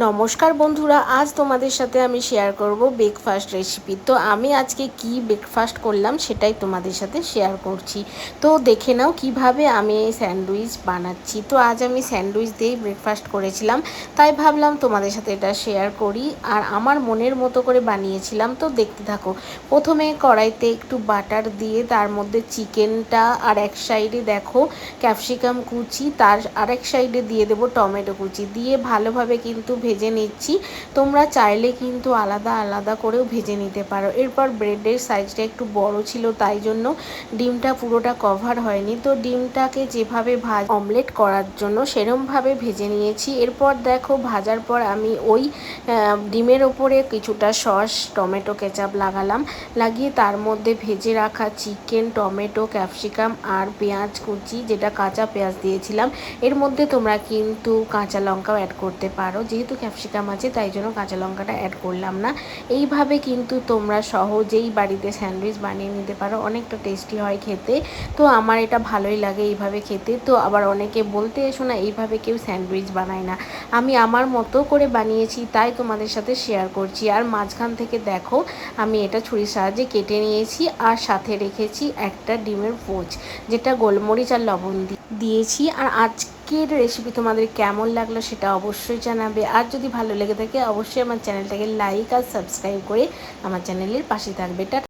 নমস্কার বন্ধুরা, আজ তোমাদের সাথে আমি শেয়ার করব ব্রেকফাস্ট রেসিপি। তো আমি আজকে কি ব্রেকফাস্ট করলাম সেটাই তোমাদের সাথে শেয়ার করছি। তো দেখে নাও কিভাবে আমি এই স্যান্ডউইচ বানাচ্ছি। তো আজ আমি স্যান্ডউইচ দিয়েই ব্রেকফাস্ট করেছিলাম, তাই ভাবলাম তোমাদের সাথে এটা শেয়ার করি। আর আমার মনের মতো করে বানিয়েছিলাম, তো দেখতে থাকো। প্রথমে কড়াইতে একটু বাটার দিয়ে তার মধ্যে চিকেনটা, আর এক সাইডে দেখো ক্যাপসিকাম কুচি, তার আরেক সাইডে দিয়ে দেবো টমেটো কুচি, দিয়ে ভালোভাবে কিন্তু ভেজে নিচ্ছি। তোমরা চাইলে কিন্তু আলাদা আলাদা করেও ভেজে নিতে পারো। এরপর ব্রেডের সাইজটা একটু বড় ছিল, তাই জন্য ডিমটা পুরোটা কভার হয়নি। তো ডিমটাকে যেভাবে অমলেট করার জন্য সেরমভাবে ভেজে নিয়েছি। এরপর দেখো ভাজার পর আমি ওই ডিমের ওপরে কিছুটা সস, টমেটো কেচাপ লাগিয়ে তার মধ্যে ভেজে রাখা চিকেন, টমেটো, ক্যাপসিকাম আর পেঁয়াজ কুচি, যেটা কাঁচা পেঁয়াজ দিয়েছিলাম, এর মধ্যে তোমরা কিন্তু কাঁচা লঙ্কাও অ্যাড করতে পারো। যেহেতু ক্যাপসিকাম আছে তাই জন্য কাঁচা লঙ্কাটা অ্যাড করলাম না। এইভাবে কিন্তু তোমরা সহজেই বাড়িতে স্যান্ডউইচ বানিয়ে নিতে পারো, অনেকটা টেস্টি হয় খেতে। তো আমার এটা ভালোই লাগে এইভাবে খেতে। তো আবার অনেকে বলতে এসো না এইভাবে কেউ স্যান্ডউইচ বানায় না, আমি আমার মতো করে বানিয়েছি তাই তোমাদের সাথে শেয়ার করছি। আর মাঝখান থেকে দেখো আমি এটা ছুরির সাহায্যে কেটে নিয়েছি, আর সাথে রেখেছি একটা ডিমের পোচ, যেটা গোলমরিচ আর লবণ দিয়েছি। আর আজকের রেসিপি তোমাদের কেমন লাগলো সেটা অবশ্যই জানাবে। আর যদি ভালো লেগে থাকে অবশ্যই আমার চ্যানেলটাকে লাইক আর সাবস্ক্রাইব করে আমার চ্যানেলের পাশে থাকবে।